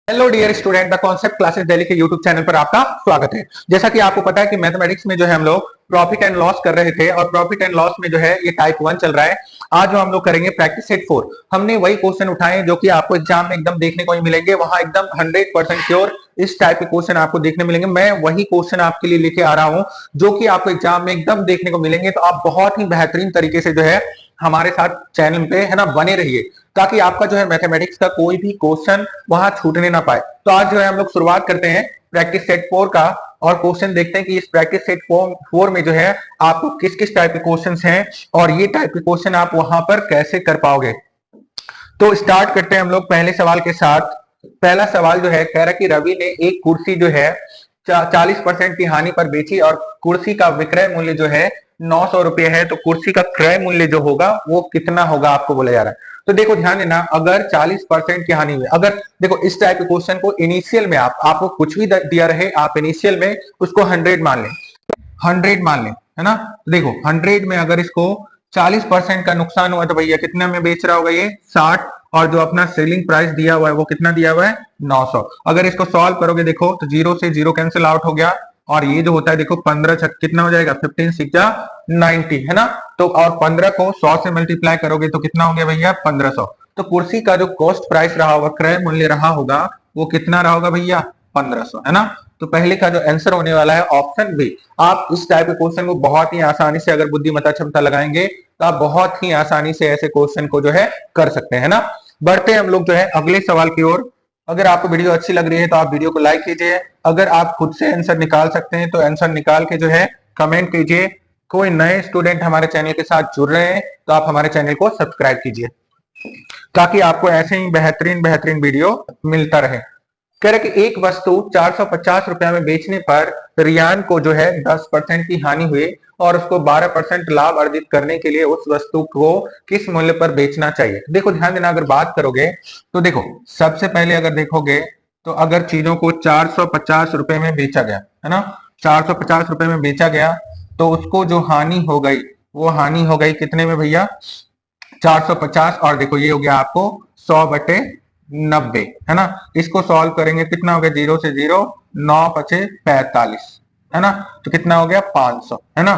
Hello dear student, the concept classes Delhi के YouTube channel पर आपका स्वागत है। जैसा कि आपको पता है कि मैथमेटिक्स में जो है हम लोग प्रॉफिट एंड लॉस कर रहे थे और प्रॉफिट एंड लॉस में जो है ये टाइप 1 चल रहा है। आज जो हम लोग करेंगे प्रैक्टिस सेट 4। हमने वही क्वेश्चन उठाए जो कि आपको एग्जाम में एकदम देखने को ही मिलेंगे, वहां एकदम 100% श्योर इस टाइप के क्वेश्चन आपको देखने मिलेंगे। मैं वही क्वेश्चन आपके लिए लेके आ रहा हूं जो कि आपको एग्जाम में एकदम देखने को मिलेंगे। तो आप बहुत ही बेहतरीन तरीके से जो है हमारे साथ चैनल पे है ना बने रहिए, ताकि आपका जो है मैथमेटिक्स का कोई भी क्वेश्चन वहां छूटने ना पाए। तो आज जो है हम लोग शुरुआत करते हैं प्रैक्टिस सेट 4 का और क्वेश्चन देखते हैं कि इस प्रैक्टिस सेट 4 में जो है आपको किस किस टाइप के क्वेश्चंस हैं और ये टाइप के क्वेश्चन आप वहां पर कैसे कर पाओगे। तो स्टार्ट करते हैं हम लोग पहले सवाल के साथ। पहला सवाल जो है कह रहा है कि रवि ने एक कुर्सी जो है 40% की हानि पर बेची और कुर्सी का विक्रय मूल्य जो है 900 रुपये है। तो कुर्सी का क्रय मूल्य जो होगा वो कितना होगा आपको बोला जा रहा है। तो देखो ध्यान देना, अगर 40% की हानि हुई, अगर देखो इस टाइप के क्वेश्चन को इनिशियल में आपको कुछ भी दिया रहे, आप इनिशियल में उसको 100 मान लें, 100 मान लें, है ना। देखो 100 में अगर इसको 40% का नुकसान हुआ तो भैया कितने में बेच रहा होगा ये 60, और जो अपना सेलिंग प्राइस दिया हुआ है वो कितना दिया हुआ है 900। अगर इसको सॉल्व करोगे देखो तो जीरो से जीरो कैंसिल आउट हो गया और ये जो होता है देखो 15 छक कितना हो जाएगा 15 6 90, है ना। तो और 15 को 100 से मल्टीप्लाई करोगे तो कितना हो गया भैया 1500। तो कुर्सी का जो कॉस्ट प्राइस रहा होगा, क्रय मूल्य रहा होगा, वो कितना रहा होगा भैया 1500, है ना। तो पहले का जो आंसर होने वाला है ऑप्शन बी। आप इस टाइप के क्वेश्चन को बहुत ही आसानी से अगर बुद्धिमत्ता क्षमता लगाएंगे तो आप बहुत ही आसानी से ऐसे क्वेश्चन को जो है कर सकते हैं ना। बढ़ते हैं हम लोग जो है अगले सवाल की ओर। अगर आपको वीडियो अच्छी लग रही है तो आप वीडियो को लाइक कीजिए। अगर आप खुद से आंसर निकाल सकते हैं तो आंसर निकाल के जो है कमेंट कीजिए। कोई नए स्टूडेंट हमारे चैनल के साथ जुड़ रहे हैं तो आप हमारे चैनल को सब्सक्राइब कीजिए, ताकि आपको ऐसे ही बेहतरीन बेहतरीन वीडियो मिलता रहे। कह रहे कि एक वस्तु 450 रुपया में बेचने पर रियान को जो है 10% की हानि हुई और उसको 12% लाभ अर्जित करने के लिए उस वस्तु को किस मूल्य पर बेचना चाहिए। देखो ध्यान देना, अगर बात करोगे तो देखो सबसे पहले अगर देखोगे तो अगर चीजों को 450 रुपए में बेचा गया, है ना, 450 रुपए में बेचा गया तो उसको जो हानि हो गई वो हानि हो गई कितने में भैया 450। और देखो ये हो गया आपको 100/90, है ना। इसको सॉल्व करेंगे कितना हो गया, जीरो से जीरो 9×5=45, है ना। तो कितना हो गया 500, है ना,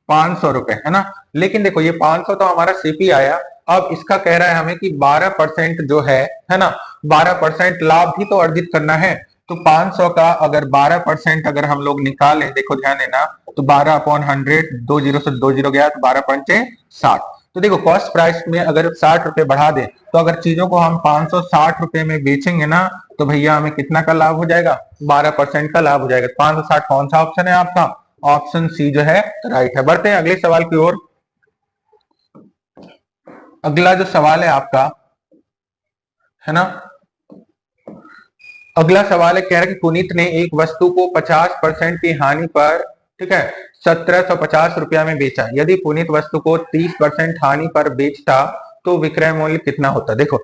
500 रुपए, है ना। लेकिन देखो ये 500 तो हमारा सीपी आया। अब इसका कह रहा है हमें कि 12% जो है ना, 12% लाभ भी तो अर्जित करना है। तो 500 का अगर 12% अगर हम लोग निकालें, देखो ध्यान देना, तो 12/100, दो जीरो से दो जीरो गया तो 12×5=60। तो देखो कॉस्ट प्राइस में अगर 60 रुपए बढ़ा दे तो अगर चीजों को हम 560 रुपए में बेचेंगे ना तो भैया हमें कितना का लाभ हो जाएगा 12% का लाभ हो जाएगा। 560 कौन सा ऑप्शन है आपका, ऑप्शन सी जो है राइट है। बढ़ते हैं अगले सवाल की ओर। अगला जो सवाल है आपका, है ना, अगला सवाल है कह रहा है कि पुनीत ने एक वस्तु को 50% की हानि पर, ठीक है, 1750 रुपया में बेचा। यदि पुनीत वस्तु को 30% हानि पर बेचता तो विक्रय मूल्य कितना होता। देखो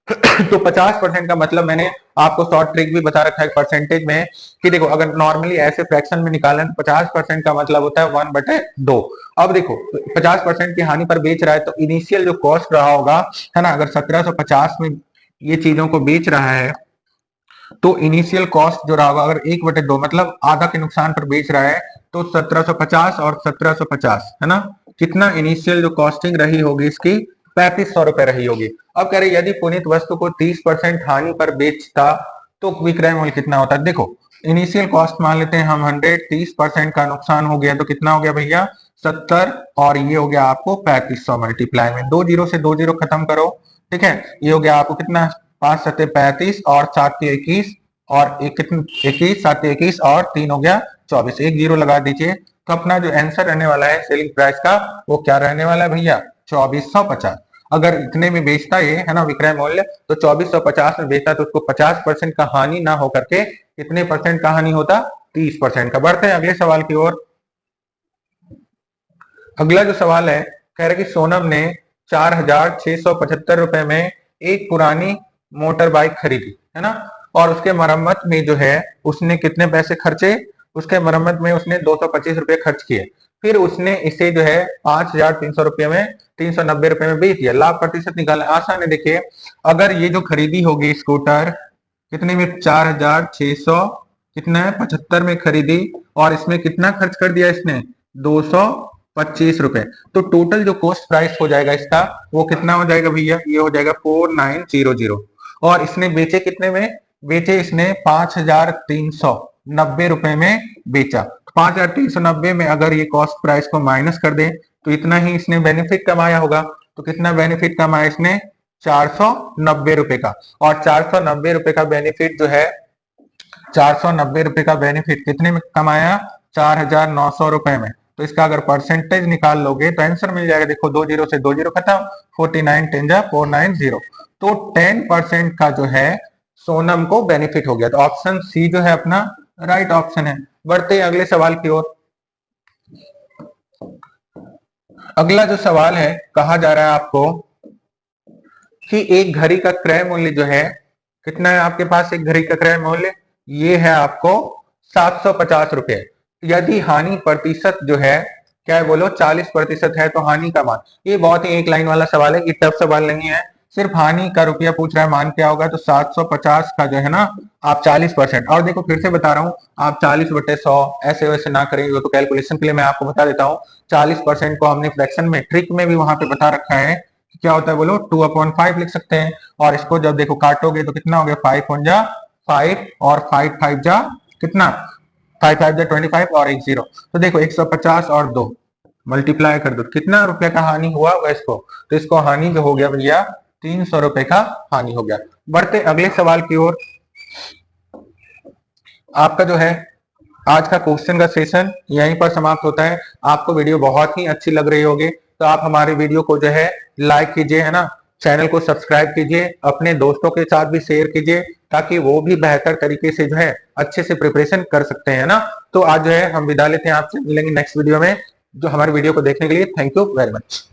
तो 50% का मतलब मैंने आपको शॉर्ट ट्रिक भी बता रखा है परसेंटेज में कि देखो अगर नॉर्मली ऐसे फ्रैक्शन में निकालें तो 50% का मतलब होता है 1/2। अब देखो 50% की हानि पर बेच रहा है तो इनिशियल जो कॉस्ट रहा होगा, है ना, अगर 1750 में ये चीजों को बेच रहा है तो इनिशियल कॉस्ट जो रहा होगा, अगर 1/2 मतलब आधा के नुकसान पर बेच रहा है तो 1750 और 1750, है ना, कितना इनिशियल जो कॉस्टिंग रही होगी इसकी 3500 रुपए रही होगी। अब कह रहे यदि पुनीत वस्तु को 30% हानि पर बेचता तो विक्रय मूल्य कितना होता है। देखो इनिशियल कॉस्ट मान लेते हैं हम 100, 30% का नुकसान हो गया तो कितना हो गया भैया 70, और ये हो गया आपको 3500 मल्टीप्लाई में दो जीरो से दो जीरो खत्म करो, ठीक है, ये हो गया आपको कितना 5×7=35 और 7×21 और एक कितने 21, 7×21 और 3 हो गया 24, एक जीरो लगा दीजिए। तो अपना जो आंसर रहने वाला है सेलिंग प्राइस का वो क्या रहने वाला है भैया 2450। अगर इतने में बेचता ये, है ना, विक्रय मूल्य, तो 2450 में बेचता तो उसको 50% का हानि ना होकर के कितने परसेंट का हानि होता 30% का। बढ़ते हैं अगले सवाल की ओर। अगला जो सवाल है कह रहे कि सोनम ने 4675 रुपए में एक पुरानी मोटर बाइक खरीदी, है ना, और उसके मरम्मत में जो है उसने कितने पैसे खर्चे, उसके मरम्मत में उसने 225 रुपए खर्च किए। फिर उसने इसे जो है 5300 रुपये में 390 रुपए में बेच दिया। लाभ प्रतिशत निकालना आसान है। देखिए अगर ये जो खरीदी होगी स्कूटर कितने में, 4,600 कितना है 75 में खरीदी, और इसमें कितना खर्च कर दिया इसने, 225 रुपए। तो टोटल जो कॉस्ट प्राइस हो जाएगा इसका वो कितना हो जाएगा भैया, ये हो जाएगा 4900। और इसने बेचे कितने में, बेचे इसने 5,390 में बेचा। 5,390 में अगर ये कॉस्ट प्राइस को माइनस कर दे तो इतना ही इसने बेनिफिट कमाया होगा। तो कितना बेनिफिट कमाया इसने, 490 का। और 490 का बेनिफिट जो है, 490 का बेनिफिट कितने में कमाया, 4,900 में। तो इसका अगर परसेंटेज निकाल लोगे तो आंसर मिल जाएगा। देखो 2 जीरो से 2 जीरो खत्म, 49 10 जा 490। तो 10% का जो है सोनम को बेनिफिट हो गया। तो ऑप्शन सी जो है अपना राइट ऑप्शन है। बढ़ते हैं अगले सवाल की ओर। अगला जो सवाल है, कहा जा रहा है आपको कि एक घड़ी का क्रय मूल्य जो है कितना है, आपके पास एक घड़ी का क्रय मूल्य ये है आपको 750 रुपए। यदि हानि प्रतिशत जो है क्या है बोलो, 40% है तो हानि का मान। ये बहुत ही एक लाइन वाला सवाल है, ये टफ सवाल नहीं है, सिर्फ हानि का रुपया पूछ रहा है, मान क्या होगा। तो 750 का जो है ना आप 40%, और देखो फिर से बता रहा हूं, आप 40/100 ऐसे वैसे ना करेंगे, वो तो कैलकुलेशन के लिए मैं आपको बता देता हूँ। 40% को हमने फ्रैक्शन में ट्रिक में भी वहां पे बता रखा है, क्या होता है बोलो, 2/5 लिख सकते हैं। और इसको जब देखो काटोगे तो कितना हो गया, 5 1 जा 5 और 5 5 जा कितना, 5 5 जा 25 और 1 0। तो देखो 150 और 2 मल्टीप्लाई कर दो, कितना रुपया का हानि हुआ होगा इसको। तो इसको हानि जो हो गया भैया 300 रुपए का हानि हो गया। बढ़ते अगले सवाल की ओर। आपका जो है आज का क्वेश्चन का सेशन यहीं पर समाप्त होता है। आपको वीडियो बहुत ही अच्छी लग रही होगी तो आप हमारे वीडियो को जो है लाइक कीजिए, है ना, चैनल को सब्सक्राइब कीजिए, अपने दोस्तों के साथ भी शेयर कीजिए ताकि वो भी बेहतर तरीके से जो है अच्छे से प्रिपरेशन कर सकते हैं, ना। तो आज जो है हम विदा लेते हैं, आपसे मिलेंगे नेक्स्ट वीडियो में। जो हमारे वीडियो को देखने के लिए थैंक यू वेरी मच।